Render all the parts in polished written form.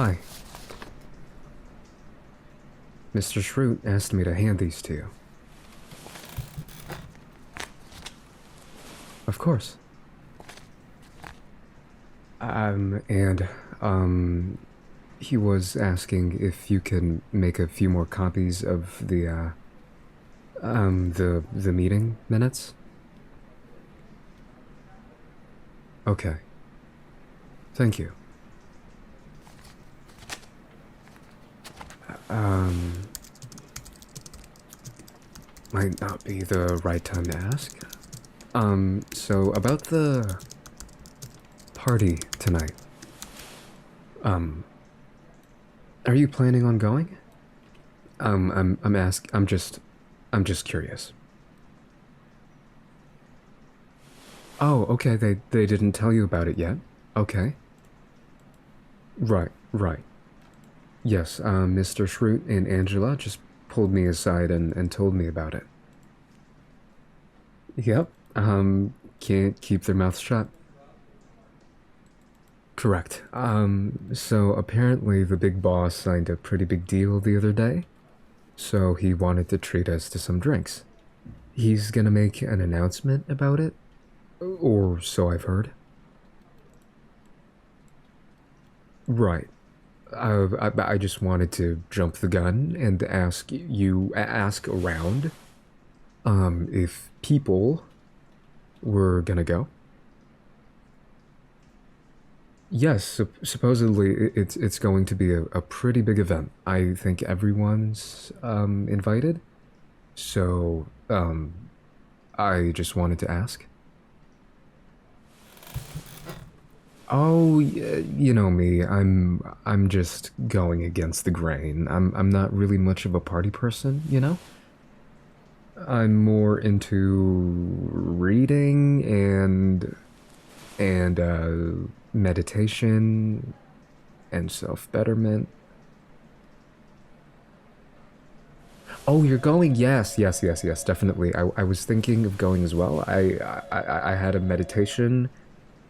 Hi. Mr. Shroot asked me to hand these to you. Of course. He was asking if you can make a few more copies of the meeting minutes? Okay. Thank you. Might not be the right time to ask. So about the party tonight. Are you planning on going? I'm just curious. Oh, okay, they didn't tell you about it yet. Okay. Right. Yes, Mr. Shroot and Angela just pulled me aside and told me about it. Yep, can't keep their mouths shut. Correct. So apparently the big boss signed a pretty big deal the other day, so he wanted to treat us to some drinks. He's gonna make an announcement about it, or so I've heard. Right. I just wanted to jump the gun and ask around, if people were gonna go. Yes, supposedly it's going to be a pretty big event. I think everyone's invited. So I just wanted to ask. Oh, you know me. I'm just going against the grain. I'm not really much of a party person, you know? I'm more into reading and meditation and self-betterment. Oh, you're going? Yes, definitely. I was thinking of going as well. I had a meditation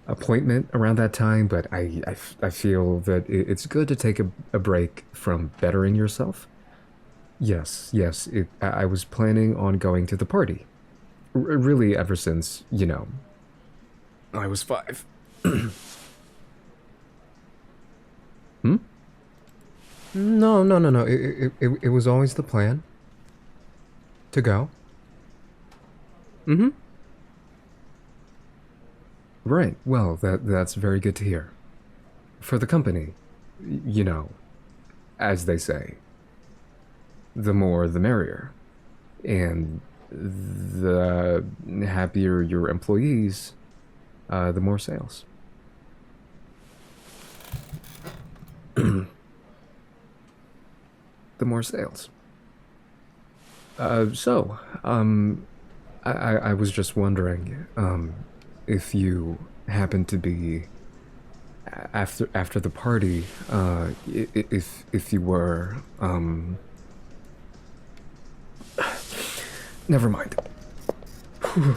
appointment around that time, but I feel that it's good to take a break from bettering yourself. Yes. I was planning on going to the party. Really, ever since, I was 5. Hmm? No. It was always the plan to go. Mm-hmm. Right. Well, that's very good to hear. For the company, you know, as they say, the more the merrier. And the happier your employees, the more sales. The more sales. I was just wondering, if you happen to be after the party, if you were, never mind. Whew.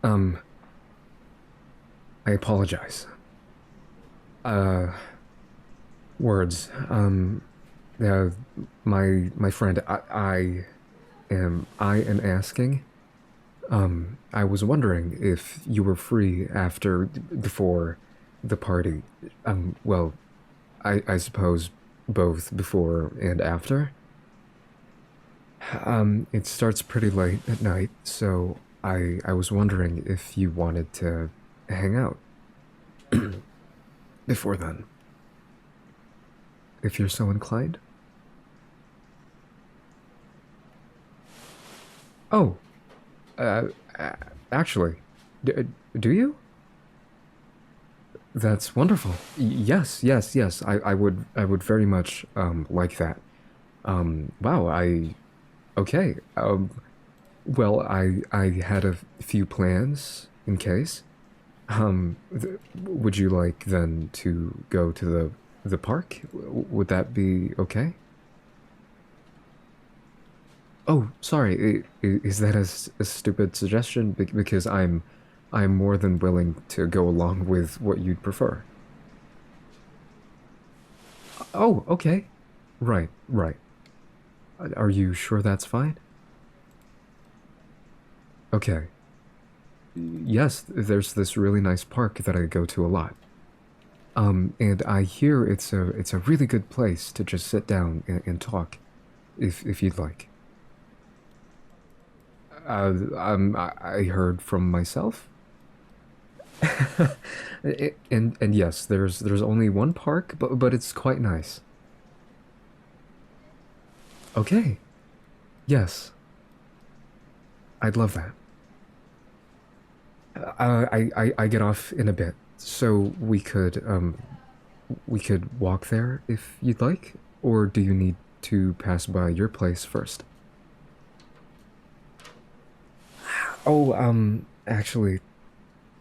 Um, I apologize. Words. Uh, my friend, I am asking. I was wondering if you were free before the party. Well, I suppose both before and after. It starts pretty late at night, so I was wondering if you wanted to hang out before then, if you're so inclined. Oh, uh, actually, do you? That's wonderful. Yes. I would very much like that. Wow. Okay. Well, I had a few plans in case. Would you like then to go to the park? Would that be okay? Oh, sorry. Is that a stupid suggestion? Because I'm more than willing to go along with what you'd prefer. Oh, okay. Right, right. Are you sure that's fine? Okay. Yes, there's this really nice park that I go to a lot. And I hear it's a really good place to just sit down and talk, if you'd like. I heard from myself. And yes, there's only one park, but it's quite nice. Okay. Yes, I'd love that. I get off in a bit, so we could walk there if you'd like, or do you need to pass by your place first? Oh, actually,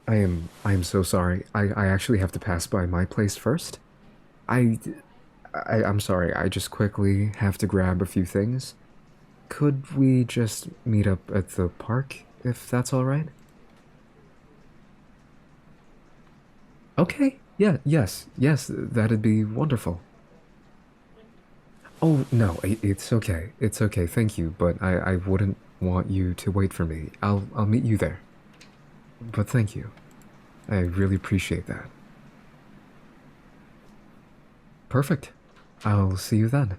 I am so sorry. I actually have to pass by my place first. I I'm sorry. I just quickly have to grab a few things. Could we just meet up at the park if that's all right? Okay. Yeah, yes, that'd be wonderful. Oh, no, it's okay. It's okay. Thank you, but I wouldn't want you to wait for me. I'll meet you there. But thank you. I really appreciate that. Perfect. I'll see you then.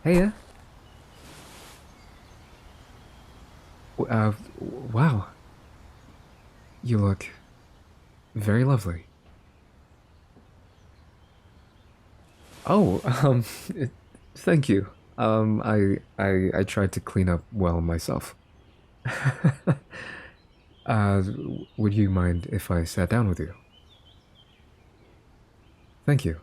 Hey, wow. You look very lovely. Oh, thank you. I tried to clean up well myself. Uh, would you mind if I sat down with you? Thank you.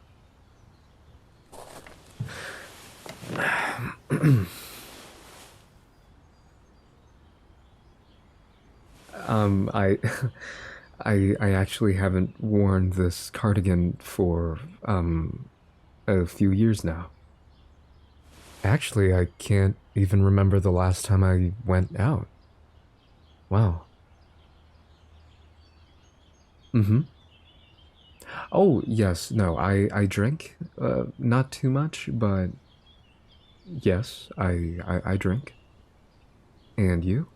I, I actually haven't worn this cardigan for, a few years now. Actually, I can't even remember the last time I went out. Wow. Mm-hmm. Oh, yes, no, I drink. Not too much, but yes, I drink. And you?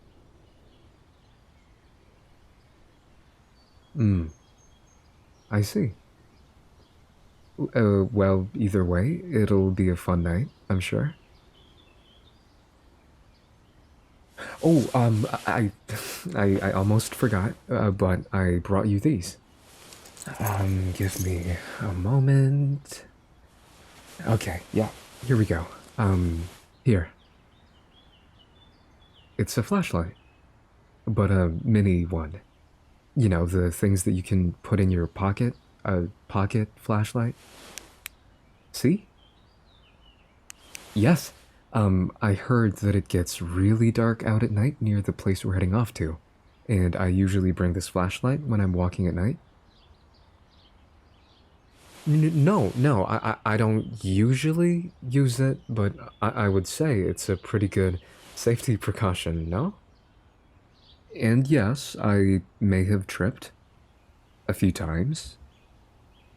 Hmm, I see. Well, either way, it'll be a fun night, I'm sure. Oh, I almost forgot, but I brought you these. Give me a moment. Okay, yeah, here we go. Here. It's a flashlight, but a mini one. You know, the things that you can put in your pocket, a pocket flashlight. See? Yes. I heard that it gets really dark out at night near the place we're heading off to, and I usually bring this flashlight when I'm walking at night. No, no, I don't usually use it, but I would say it's a pretty good safety precaution, no? And yes, I may have tripped a few times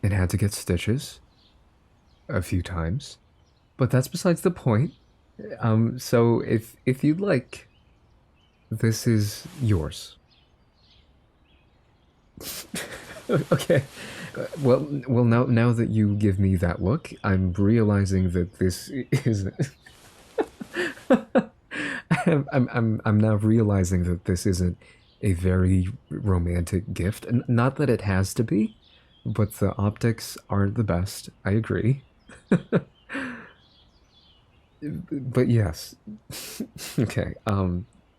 and had to get stitches a few times, but that's besides the point. So if you'd like, this is yours. Okay, Well, now that you give me that look, I'm realizing that this isn't. I'm now realizing that this isn't a very romantic gift. And not that it has to be, but the optics aren't the best. I agree. But yes. Okay.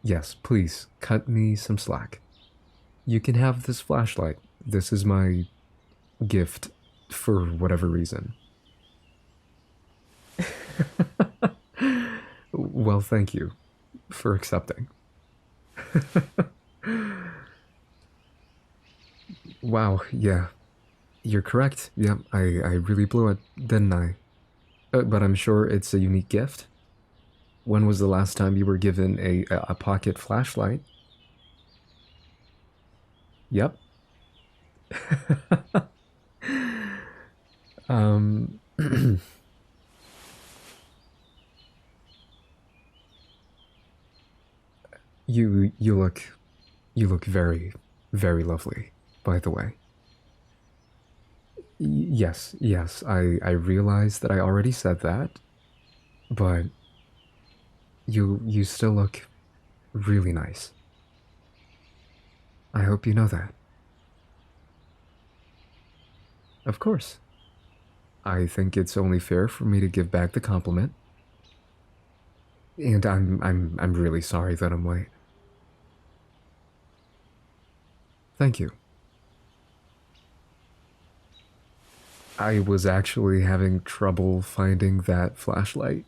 Yes, please cut me some slack. You can have this flashlight. This is my gift for whatever reason. Well, thank you for accepting. Wow, yeah, you're correct. Yeah, I really blew it, didn't I? But I'm sure it's a unique gift. When was the last time you were given a pocket flashlight? Yep. um, you look very very lovely. By the way, yes, I realize that I already said that, but you still look really nice. I hope you know that. Of course. I think it's only fair for me to give back the compliment. And I'm really sorry that I'm late. Thank you. I was actually having trouble finding that flashlight.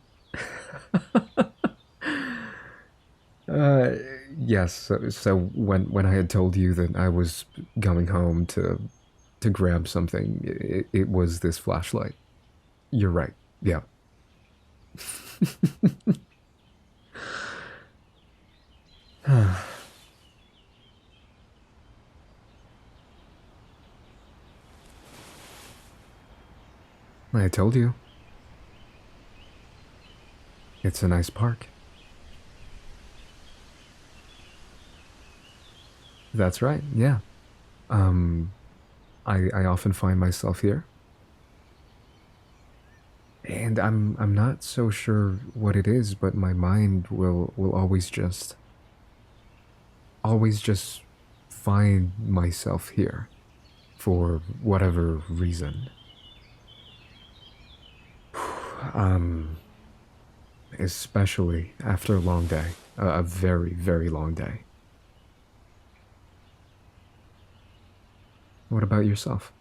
uh yes, so when I had told you that I was going home to grab something, it was this flashlight. You're right. Yeah. I told you. It's a nice park. That's right. Yeah. Um I often find myself here. And I'm not so sure what it is, but my mind will always just find myself here for whatever reason. Um Especially after a long day, a very very long day. What about yourself?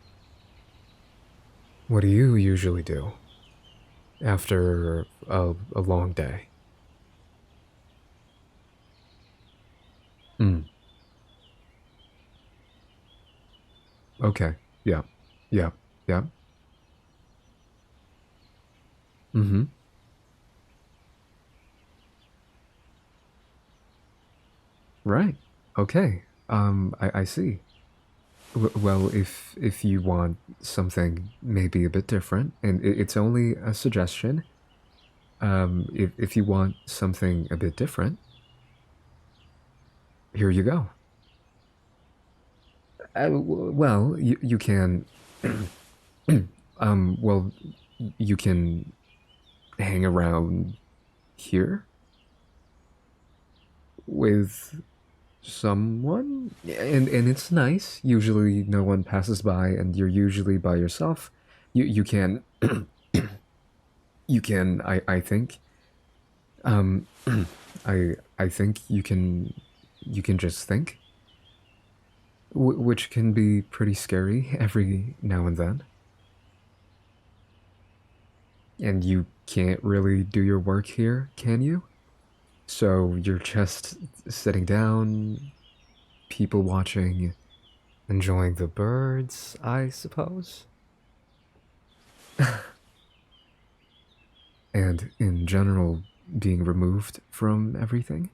What do you usually do after a long day? Hmm. Okay. Yeah. Yeah. Yeah. Mm-hmm. Right. Okay. I see. Well, if you want something maybe a bit different, and it's only a suggestion, if you want something a bit different, here you go. Well, you can, well, you can hang around here with someone, and it's nice. Usually, no one passes by, and you're usually by yourself. You can you can I think um I think you can just think, which can be pretty scary every now and then. And you can't really do your work here, can you? So you're just sitting down, people watching, enjoying the birds, I suppose. And in general, being removed from everything,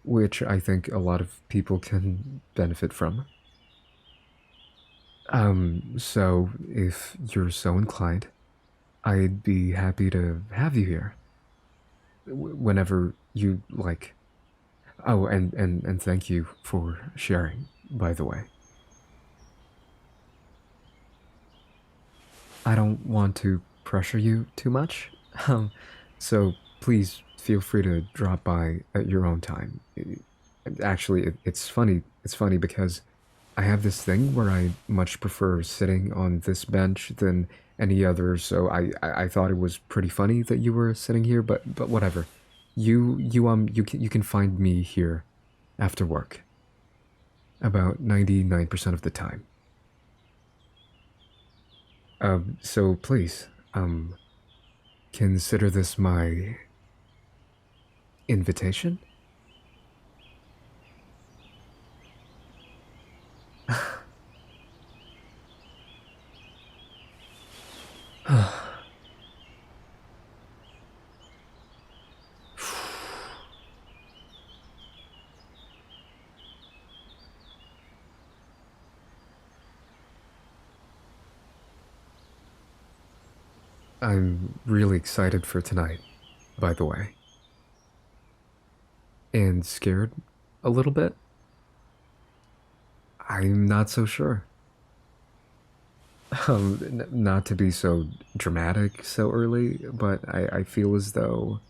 which I think a lot of people can benefit from. So if you're so inclined, I'd be happy to have you here whenever you like. Oh, and thank you for sharing, by the way. I don't want to pressure you too much, so please feel free to drop by at your own time. Actually, it's funny. It's funny because I have this thing where I much prefer sitting on this bench than any other, so I thought it was pretty funny that you were sitting here, but whatever. You can find me here after work about 99% of the time. So please, consider this my invitation? I'm really excited for tonight, by the way. And scared a little bit? I'm not so sure. Not to be so dramatic so early, but I feel as though,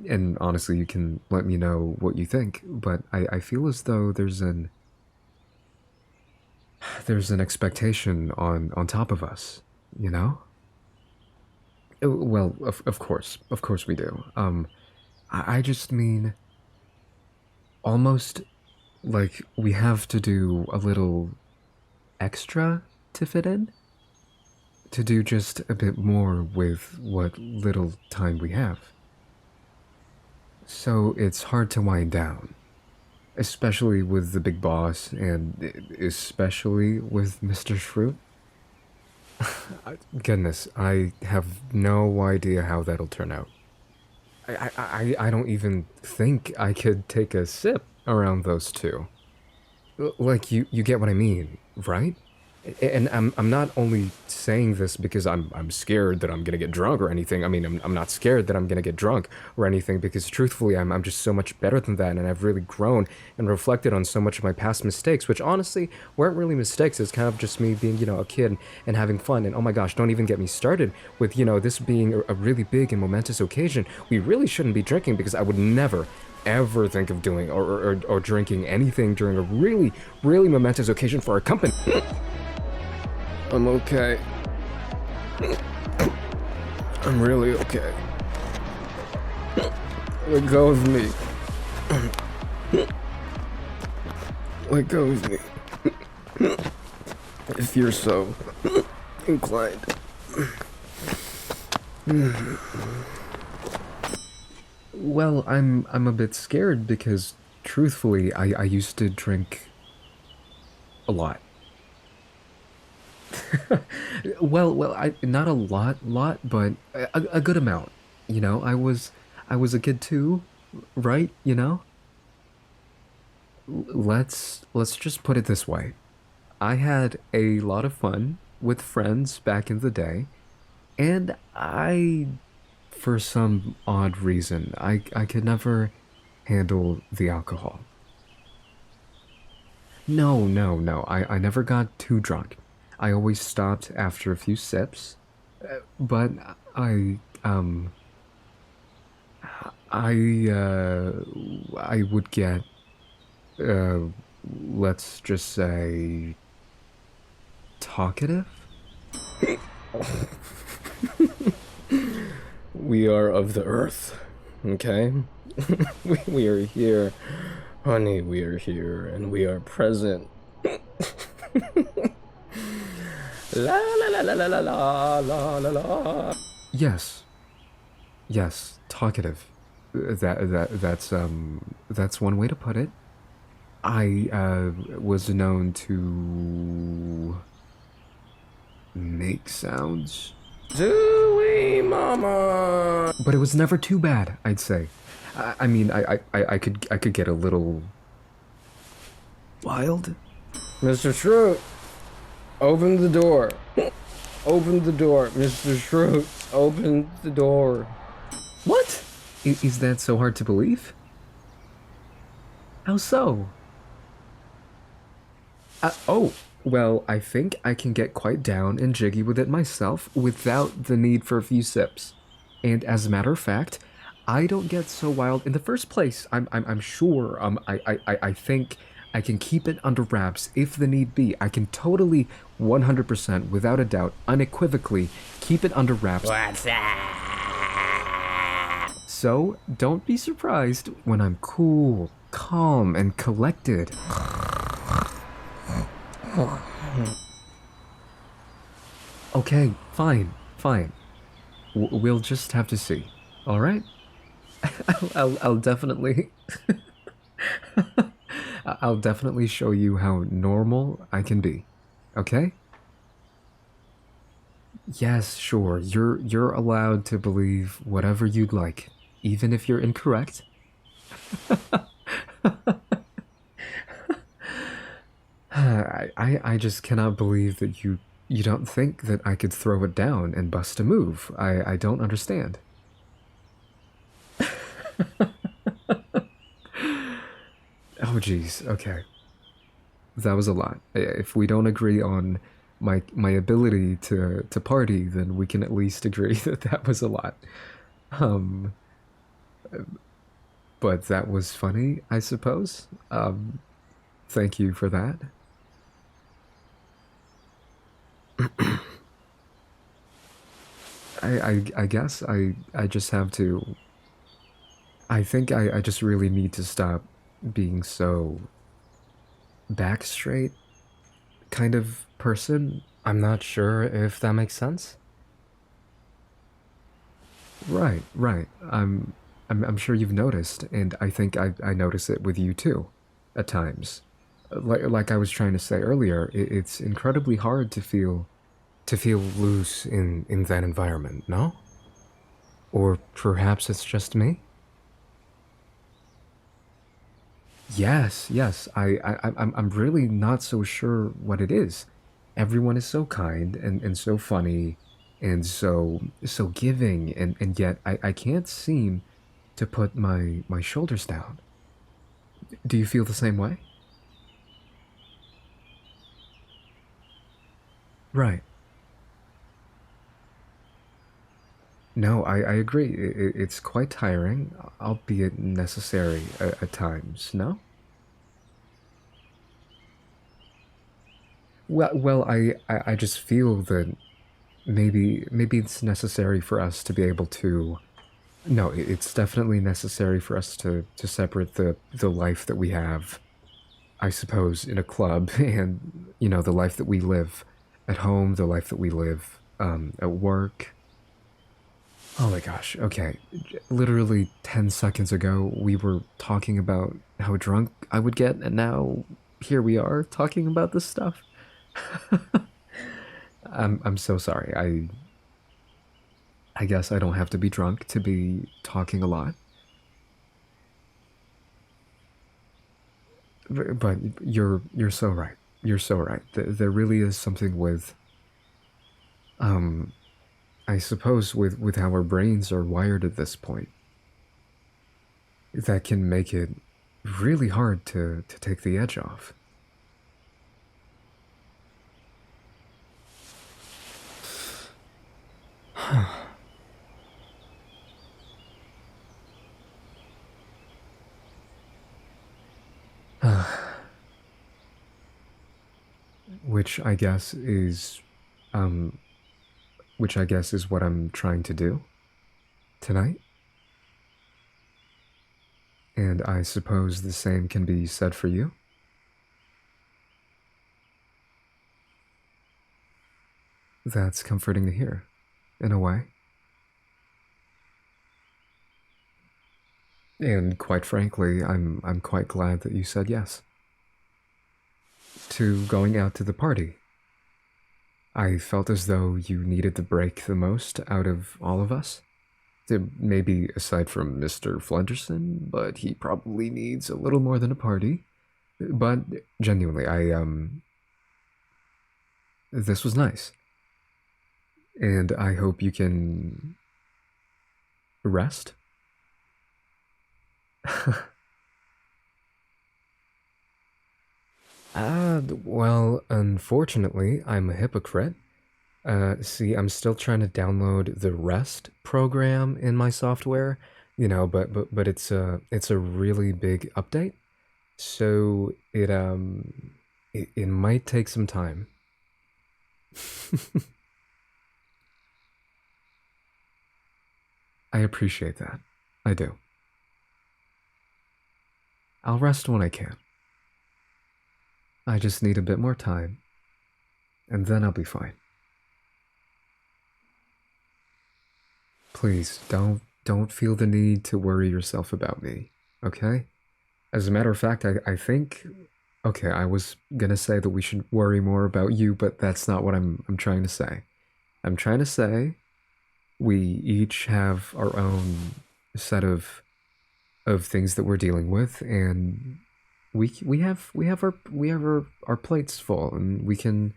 and honestly, you can let me know what you think, but I feel as though there's an expectation on top of us, you know? Well, of course we do. I just mean, almost like we have to do a little extra to fit in, to do just a bit more with what little time we have. So it's hard to wind down, especially with the big boss and especially with Mr. Shroot. Goodness, I have no idea how that'll turn out. I don't even think I could take a sip around those two. Like, you get what I mean, right? And I'm not only saying this because I'm scared that I'm gonna get drunk or anything. I mean, I'm not scared that I'm gonna get drunk or anything, because truthfully I'm just so much better than that, and I've really grown and reflected on so much of my past mistakes, which honestly weren't really mistakes. It's kind of just me being, a kid and having fun. And oh my gosh, don't even get me started with, this being a really big and momentous occasion. We really shouldn't be drinking, because I would never ever think of doing or drinking anything during a really, really momentous occasion for our company. I'm okay. I'm really okay. Let go of me. Let go of me. If you're so inclined. Well, I'm a bit scared because, truthfully, I used to drink a lot. well, not a lot, but a good amount. I was a kid too, right? Let's just put it this way. I had a lot of fun with friends back in the day, and for some odd reason, I could never handle the alcohol. No. I never got too drunk. I always stopped after a few sips, but I would get, let's just say, talkative? We are of the earth, okay? we are here, honey, we are here, and we are present. La la la la la la la la la. Yes, talkative. That's one way to put it. I was known to make sounds. Dewey mama. But it was never too bad, I'd say. I mean, I could get a little wild. Mr. Shroot, open the door. Open the door, Mr. Shroot. Open the door. What? Is that so hard to believe? How so? Oh, Well, I think I can get quite down and jiggy with it myself without the need for a few sips. And as a matter of fact, I don't get so wild in the first place. I'm sure. I think I can keep it under wraps if the need be. I can totally, 100%, without a doubt, unequivocally keep it under wraps. What's that? So don't be surprised when I'm cool, calm, and collected. Okay, fine, fine. We'll just have to see. All right? I'll definitely I'll definitely show you how normal I can be. Okay? Yes, sure. You're allowed to believe whatever you'd like, even if you're incorrect. I just cannot believe that you don't think that I could throw it down and bust a move. I don't understand. Oh geez, okay. That was a lot. If we don't agree on my ability to party, then we can at least agree that that was a lot. Um, but that was funny, I suppose. Thank you for that. I guess I just have to. I think I just really need to stop being so back straight kind of person. I'm not sure if that makes sense. Right, right. I'm sure you've noticed, and I think I notice it with you too, at times. Like I was trying to say earlier, it's incredibly hard to feel loose in that environment, no? Or perhaps it's just me? Yes, yes. I'm really not so sure what it is. Everyone is so kind and so funny and so giving and yet I can't seem to put my shoulders down. Do you feel the same way? Right. No, I agree. It's quite tiring, albeit necessary at times, no? Well, I just feel that maybe it's necessary for us to be able to. No, it's definitely necessary for us to separate the life that we have, I suppose, in a club, and the life that we live at home, the life that we live at work. Oh my gosh. Okay, literally 10 seconds ago we were talking about how drunk I would get, and now here we are talking about this stuff. I'm so sorry. I guess I don't have to be drunk to be talking a lot. But you're so right. You're so right. There really is something with um I suppose with how our brains are wired at this point that can make it really hard to take the edge off. Which I guess is um which I guess is what I'm trying to do tonight. And I suppose the same can be said for you. That's comforting to hear, in a way. And quite frankly, I'm quite glad that you said yes to going out to the party. I felt as though you needed the break the most out of all of us. Maybe aside from Mr. Flenderson, but he probably needs a little more than a party. But genuinely, this was nice. And I hope you can rest. Well, unfortunately, I'm a hypocrite. See, I'm still trying to download the REST program in my software, but it's a really big update, so it might take some time. I appreciate that. I do. I'll rest when I can. I just need a bit more time, and then I'll be fine. Please don't feel the need to worry yourself about me, okay? As a matter of fact, I think okay, I was gonna say that we should worry more about you, but that's not what I'm trying to say. I'm trying to say we each have our own set of things that we're dealing with, and we have our plates full, and we can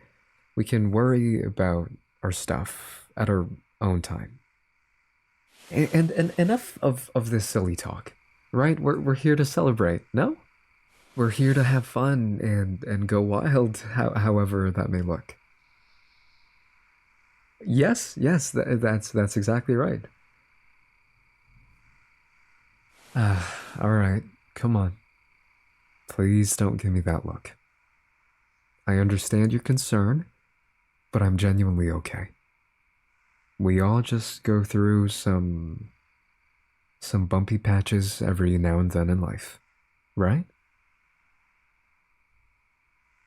worry about our stuff at our own time. And enough of this silly talk, right? We're here to celebrate. No, we're here to have fun and go wild, however that may look. Yes, that's exactly right. All right, come on. Please don't give me that look. I understand your concern, but I'm genuinely okay. We all just go through some bumpy patches every now and then in life, right?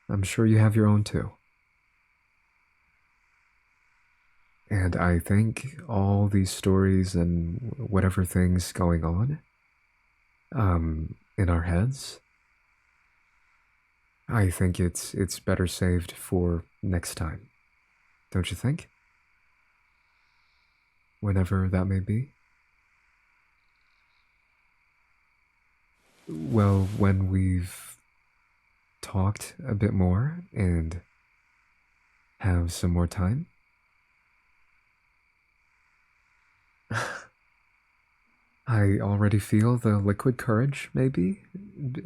I'm sure you have your own too. And I think all these stories and whatever things going on in our heads, I think it's better saved for next time. Don't you think? Whenever that may be. Well, when we've talked a bit more and have some more time. I already feel the liquid courage, maybe?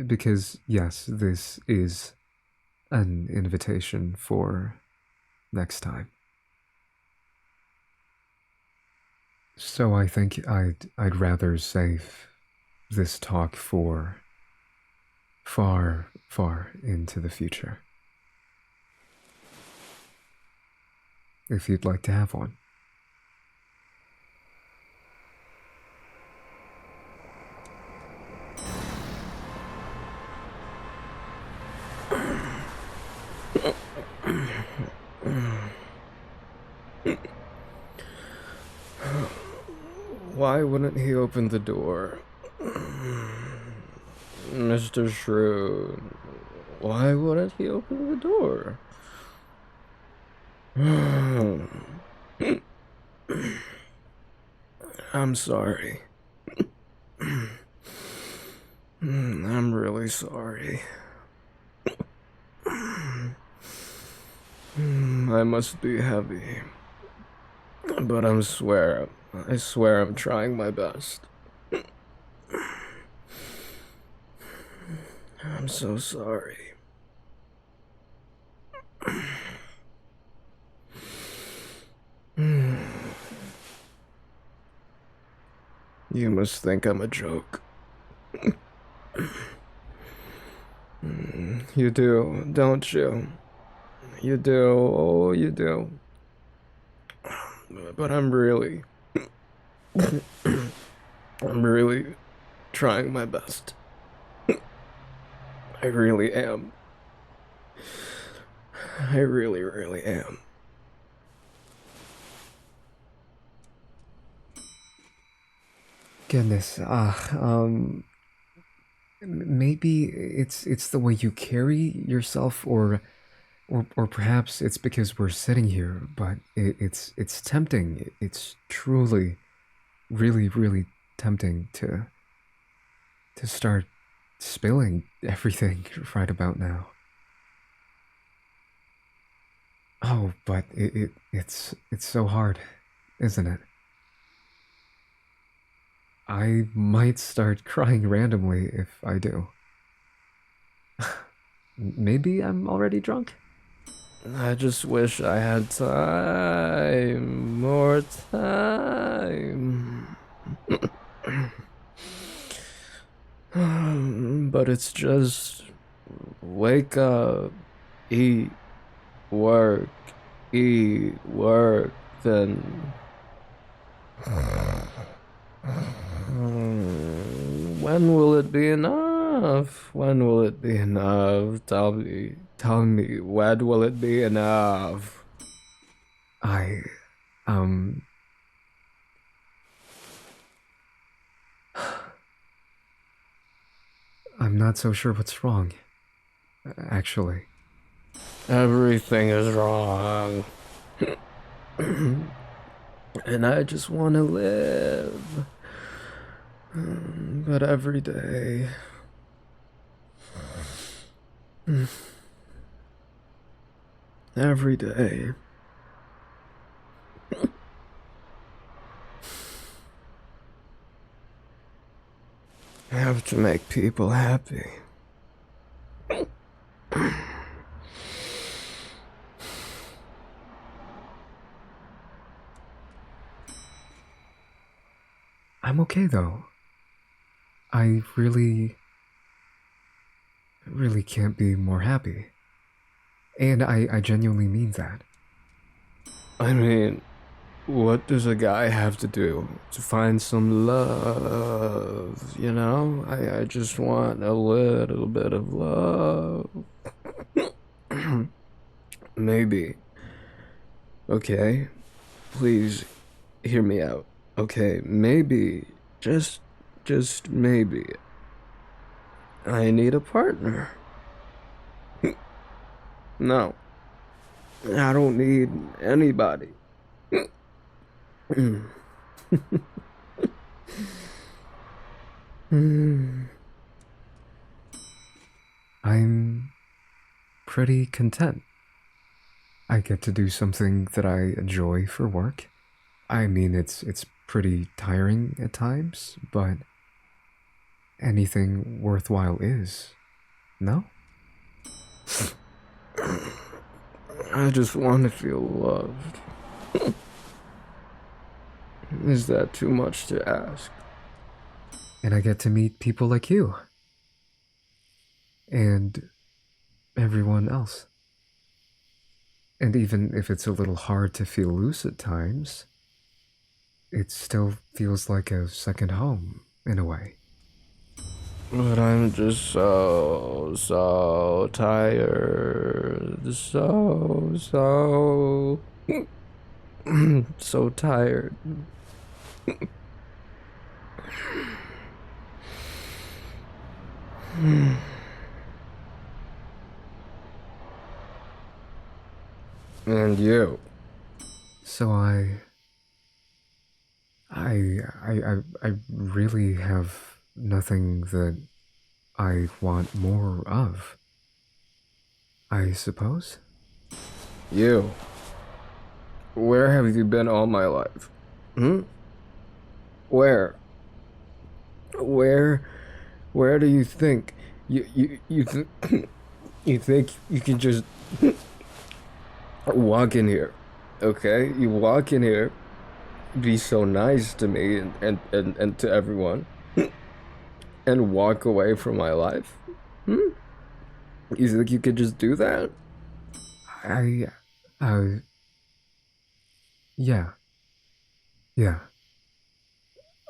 Because, yes, this is an invitation for next time. So I think I'd rather save this talk for far, far into the future. If you'd like to have one. Why wouldn't he open the door? Mr. Shrewd, why wouldn't he open the door? I'm sorry. I'm really sorry. I must be heavy. But I swear I'm trying my best. I'm so sorry. You must think I'm a joke. You do, don't you? You do, oh, you do. But I'm really trying my best. I really am. I really, really am. Goodness, maybe it's the way you carry yourself, or perhaps it's because we're sitting here, but it's tempting. It's truly, really, really tempting to start spilling everything right about now. Oh, but it's so hard, isn't it? I might start crying randomly if I do. Maybe I'm already drunk? I just wish I had time, more time. But it's just wake up, eat, work, eat, work, then. When will it be enough? When will it be enough? Tell me, when will it be enough? I, um, I'm not so sure what's wrong, actually. Everything is wrong. And I just want to live. But every day. Every day. I have to make people happy. I'm okay though. I really can't be more happy. And I genuinely mean that. I mean, what does a guy have to do to find some love? You know? I just want a little bit of love. Maybe. Okay? Please hear me out. Okay, maybe, just maybe, I need a partner. No, I don't need anybody. I'm pretty content. I get to do something that I enjoy for work. I mean, it's pretty tiring at times, but anything worthwhile is. No? I just want to feel loved. Is that too much to ask? And I get to meet people like you. And everyone else. And even if it's a little hard to feel loose at times, it still feels like a second home, in a way. But I'm just so tired. So tired. And you. So I really have nothing that I want more of. I suppose? You. Where have you been all my life? Hmm? Where? Where? Where do you think you think you can just walk in here? Okay, you walk in here, be so nice to me and to everyone, and walk away from my life. Hmm? You think you could just do that? I, uh, yeah, yeah.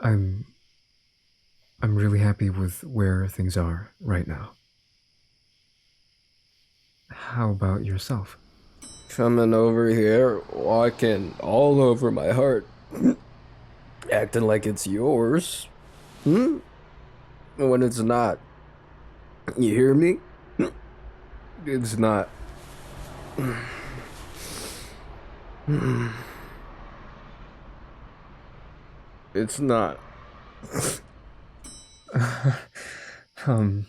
I'm, I'm really happy with where things are right now. How about yourself? Coming over here, walking all over my heart, acting like it's yours. Hmm? When it's not. You hear me? It's not. It's not. um,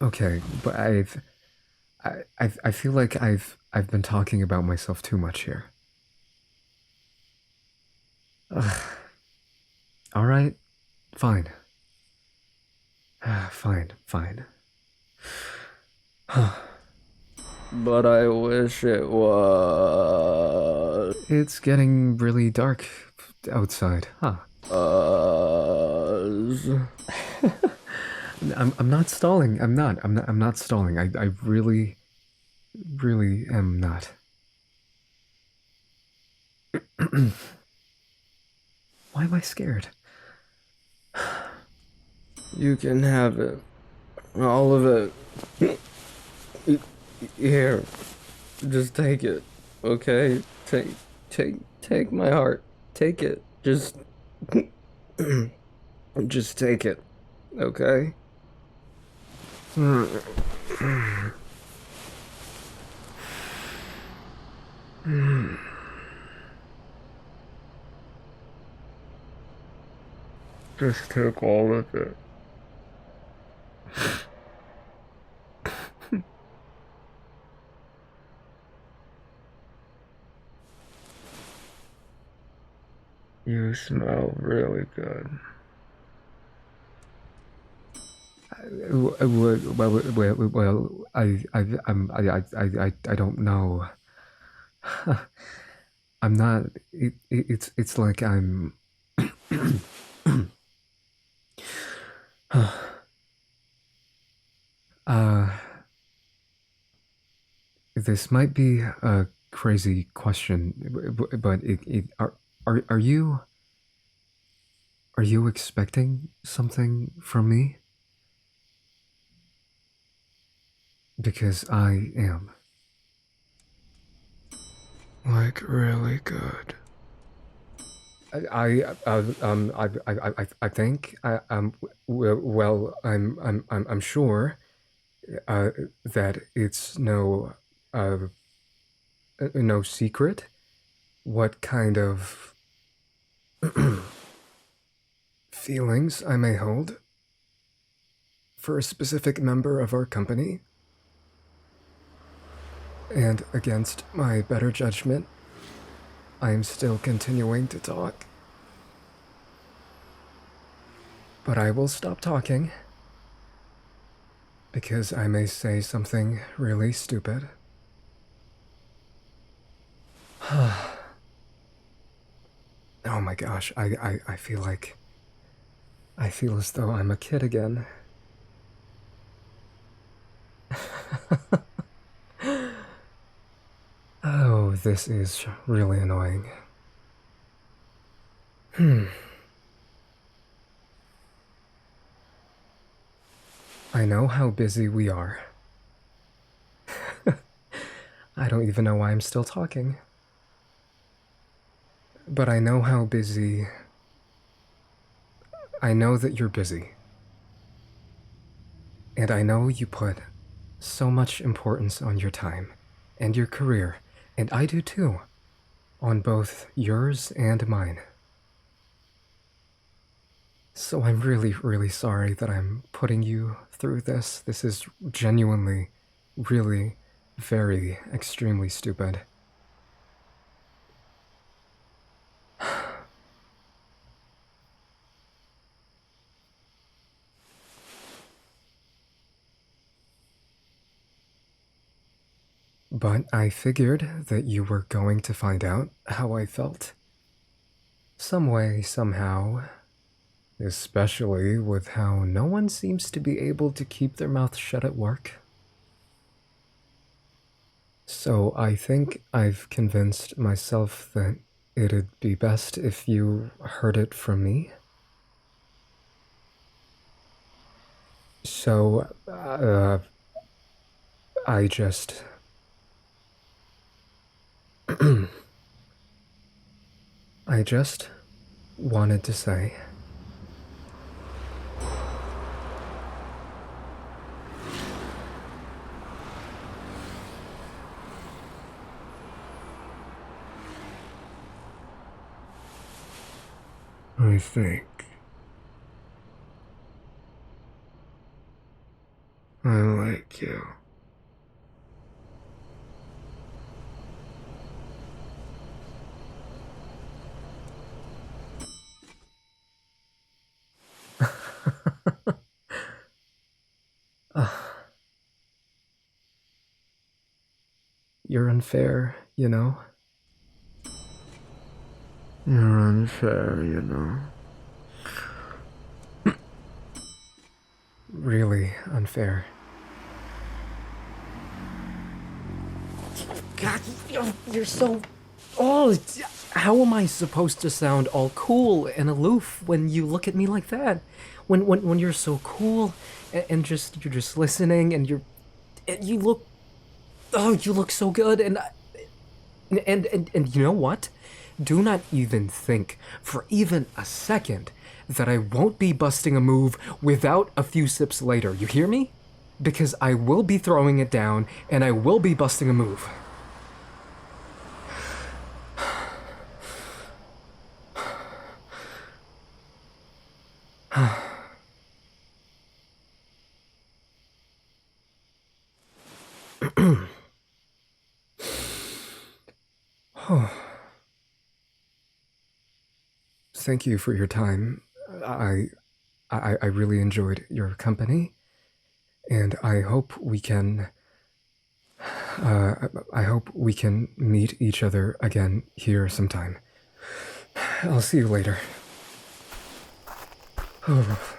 okay, but I feel like I've been talking about myself too much here. Ugh. All right, fine. Fine, fine. But I wish it was. It's getting really dark outside, huh? I'm not stalling. I'm not stalling. I really, really am not. Why am I scared? You can have it. All of it. Here. Just take it. Okay? Take my heart. Take it. Just just take it. Okay? Just take all of it. You smell really good. Well, I don't know. I'm not. It's like I'm. uh, this might be a crazy question, but are you expecting something from me? Because I am. Like really good. I think I'm sure that it's no secret what kind of feelings I may hold for a specific member of our company, and against my better judgment, I am still continuing to talk. But I will stop talking, because I may say something really stupid. Oh my gosh, I feel like... I feel as though I'm a kid again. Oh, this is really annoying. I know how busy we are. I don't even know why I'm still talking. But I know how busy... I know that you're busy. And I know you put so much importance on your time and your career, and I do too, on both yours and mine. So I'm really, really sorry that I'm putting you through this. This is genuinely, really, very, extremely stupid. But I figured that you were going to find out how I felt. Some way, somehow. Especially with how no one seems to be able to keep their mouth shut at work. So I think I've convinced myself that it'd be best if you heard it from me. So, I just... I just wanted to say... I think I like you. you're unfair, you know? You're unfair, you know. Really unfair. God, you're so... Oh, how am I supposed to sound all cool and aloof when you look at me like that? When you're so cool and just you're just listening and you look, oh, you look so good and you know what? Do not even think for even a second that I won't be busting a move without a few sips later. You hear me? Because I will be throwing it down and I will be busting a move. Thank you for your time. I really enjoyed your company, and I hope we can. I hope we can meet each other again here sometime. I'll see you later. Oh.